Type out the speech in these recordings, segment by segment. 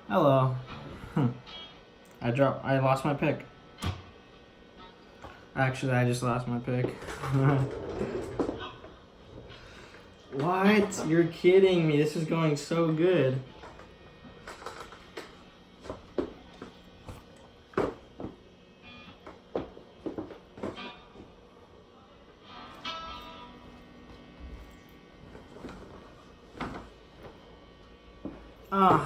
Hello. I lost my pick. Actually, I just lost my pick. What? You're kidding me. This is going so good.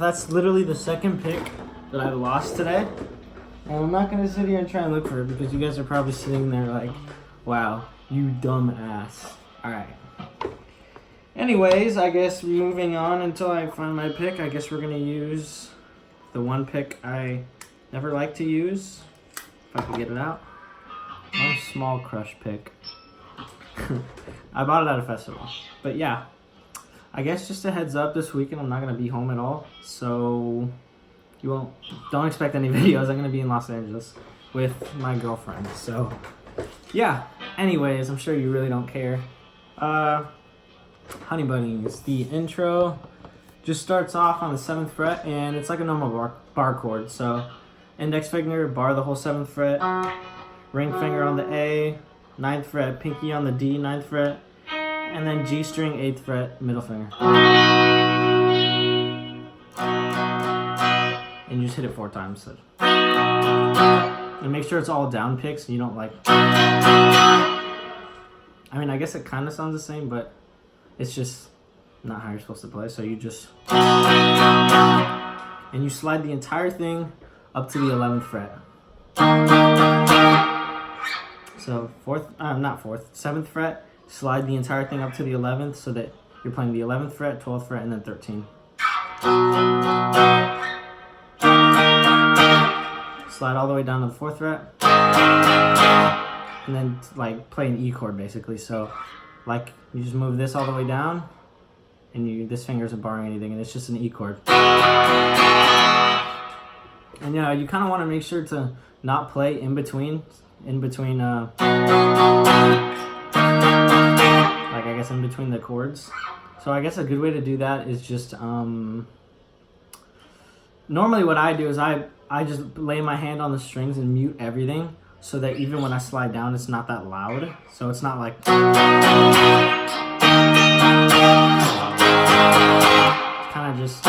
That's literally the second pick that I've lost today. And I'm not gonna sit here and try and look for it because you guys are probably sitting there like, wow, you dumb ass. Alright. Anyways, I guess moving on until I find my pick, I guess we're gonna use the one pick I never like to use. If I can get it out. My small crush pick. I bought it at a festival. But yeah. I guess just a heads up, this weekend I'm not gonna be home at all, so don't expect any videos. I'm gonna be in Los Angeles with my girlfriend. So yeah. Anyways, I'm sure you really don't care. Hunny Bunnies. The intro just starts off on the 7th fret, and it's like a normal bar chord. So index finger, bar the whole 7th fret, ring finger on the A, 9th fret, pinky on the D, 9th fret. And then G string, 8th fret, middle finger. And you just hit it 4 times. And make sure it's all down picks and you don't like... I mean, I guess it kind of sounds the same, but it's just not how you're supposed to play. So you just... And you slide the entire thing up to the 11th fret. So 7th fret. Slide the entire thing up to the 11th so that you're playing the 11th fret, 12th fret, and then 13. Slide all the way down to the 4th fret. And then like play an E chord basically. So like you just move this all the way down and this finger isn't barring anything and it's just an E chord. And yeah, you kind of want to make sure to not play in between like I guess in between the chords. So I guess a good way to do that is just normally what I do is I just lay my hand on the strings and mute everything so that even when I slide down it's not that loud. So it's not like kind of just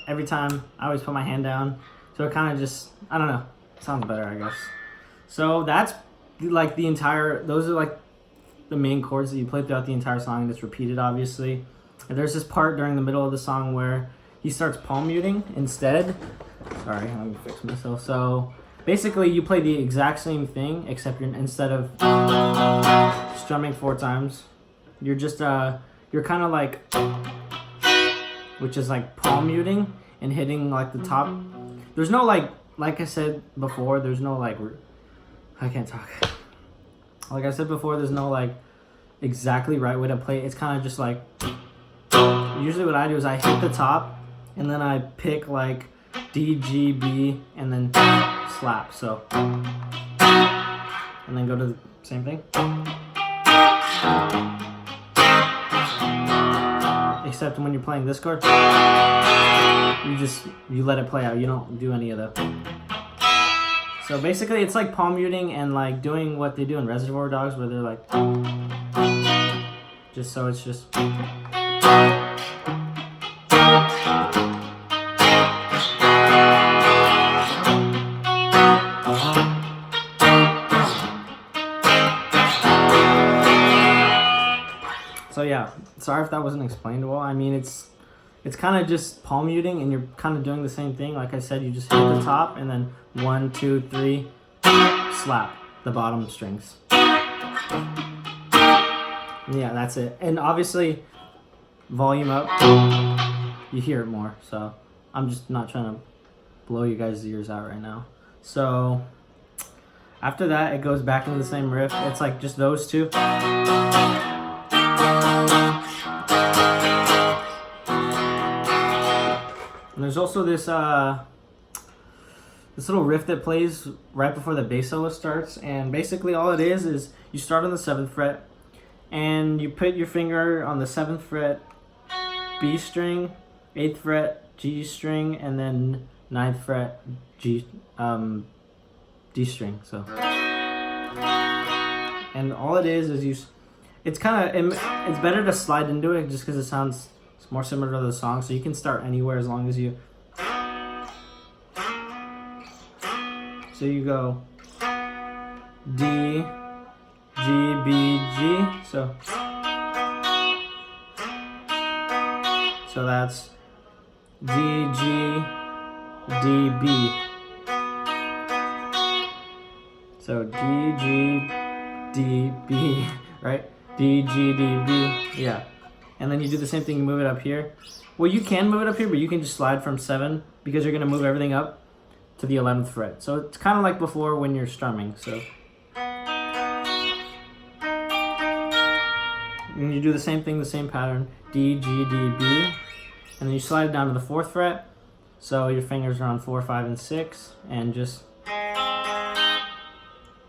every time I always put my hand down, so it kind of just, I don't know, sounds better, I guess. So that's like those are like the main chords that you play throughout the entire song, and it's repeated obviously. And there's this part during the middle of the song where he starts palm muting instead. Sorry, let me fix myself. So basically you play the exact same thing, except instead of strumming 4 times, you're just you're kind of like, which is like palm muting and hitting like the top. There's no like I said before, there's no like, I can't talk. Like I said before, there's no like exactly right way to play it. It's kind of just like, usually what I do is I hit the top and then I pick like D, G, B, and then slap. So, and then go to the same thing. Except when you're playing this chord, you let it play out. You don't do any of the. So basically, it's like palm muting and like doing what they do in Reservoir Dogs, where they're like, just so it's just. So yeah, sorry if that wasn't explained well. I mean, it's kind of just palm muting, and you're kind of doing the same thing. Like I said, you just hit the top, and then 1, 2, 3, slap the bottom strings. Yeah, that's it. And obviously, volume up, you hear it more. So I'm just not trying to blow you guys' ears out right now. So after that, it goes back into the same riff. It's like just those two. And there's also this this little riff that plays right before the bass solo starts, and basically all it is you start on the 7th fret, and you put your finger on the 7th fret B string, 8th fret G string, and then 9th fret D string. So, and all it is it's better to slide into it just because it sounds more similar to the song. So you can start anywhere as long as you. So you go D, G, B, G. So that's D, G, D, B. So D, G, D, B, right? D, G, D, B, yeah. And then you do the same thing, you move it up here. Well, you can move it up here, but you can just slide from 7 because you're gonna move everything up to the 11th fret. So it's kind of like before when you're strumming, so. And you do the same thing, the same pattern, D, G, D, B. And then you slide it down to the 4th fret. So your fingers are on 4, 5, and 6, and just,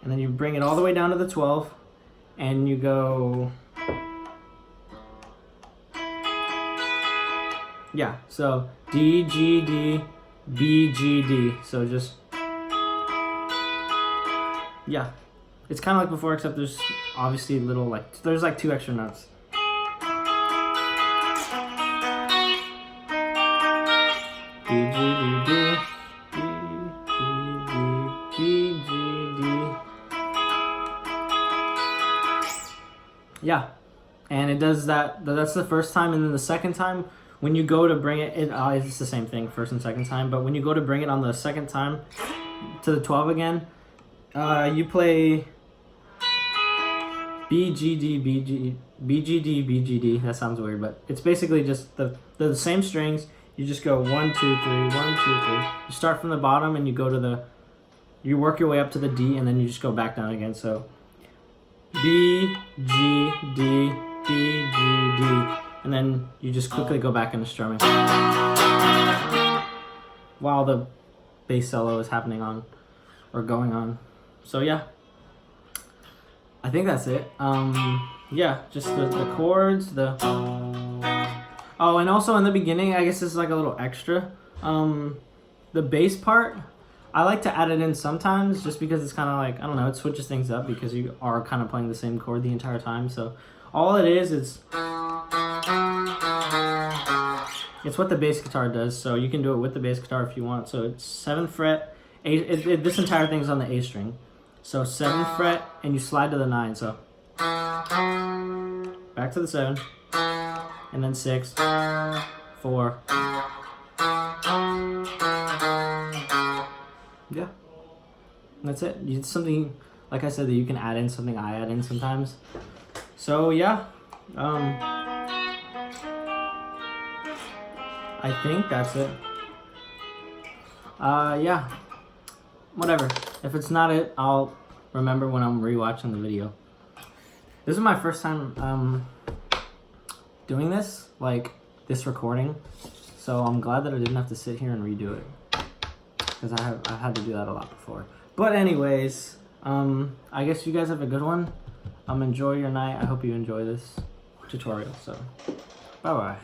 and then you bring it all the way down to the 12, and you go, yeah, so D, G, D, B, G, D. So just, yeah, it's kind of like before, except there's obviously there's like 2 extra notes. D, G, D, D, D, D, D, G, D. Yeah, and it does that. That's the first time, and then the second time, when you go to bring it, it's the same thing, first and second time. But when you go to bring it on the second time to the 12 again, you play B, G, D, B, G, B, G, D, B, G, D. That sounds weird, but it's basically just the same strings. You just go 1, 2, 3, 1, 2, 3. You start from the bottom and you go to you work your way up to the D, and then you just go back down again. So B, G, D, B, G, D, and then you just quickly go back into strumming while the bass solo is happening on or going on. So yeah, I think that's it. Yeah, just the chords, oh, and also in the beginning, I guess this is like a little extra. The bass part, I like to add it in sometimes just because it's kind of like, I don't know, it switches things up because you are kind of playing the same chord the entire time. So all it is it's what the bass guitar does. So you can do it with the bass guitar if you want. So it's 7th fret, this entire thing's on the A string. So 7th fret, and you slide to the 9. So back to the 7. And then 6, 4. Yeah. And that's it. It's something, like I said, that you can add in, something I add in sometimes. So yeah. I think that's it. Yeah. Whatever. If it's not it, I'll remember when I'm rewatching the video. This is my first time, doing this, like this recording, so I'm glad that I didn't have to sit here and redo it, because I've had to do that a lot before. But anyways, I guess you guys have a good one. Enjoy your night. I hope you enjoy this tutorial. So bye bye.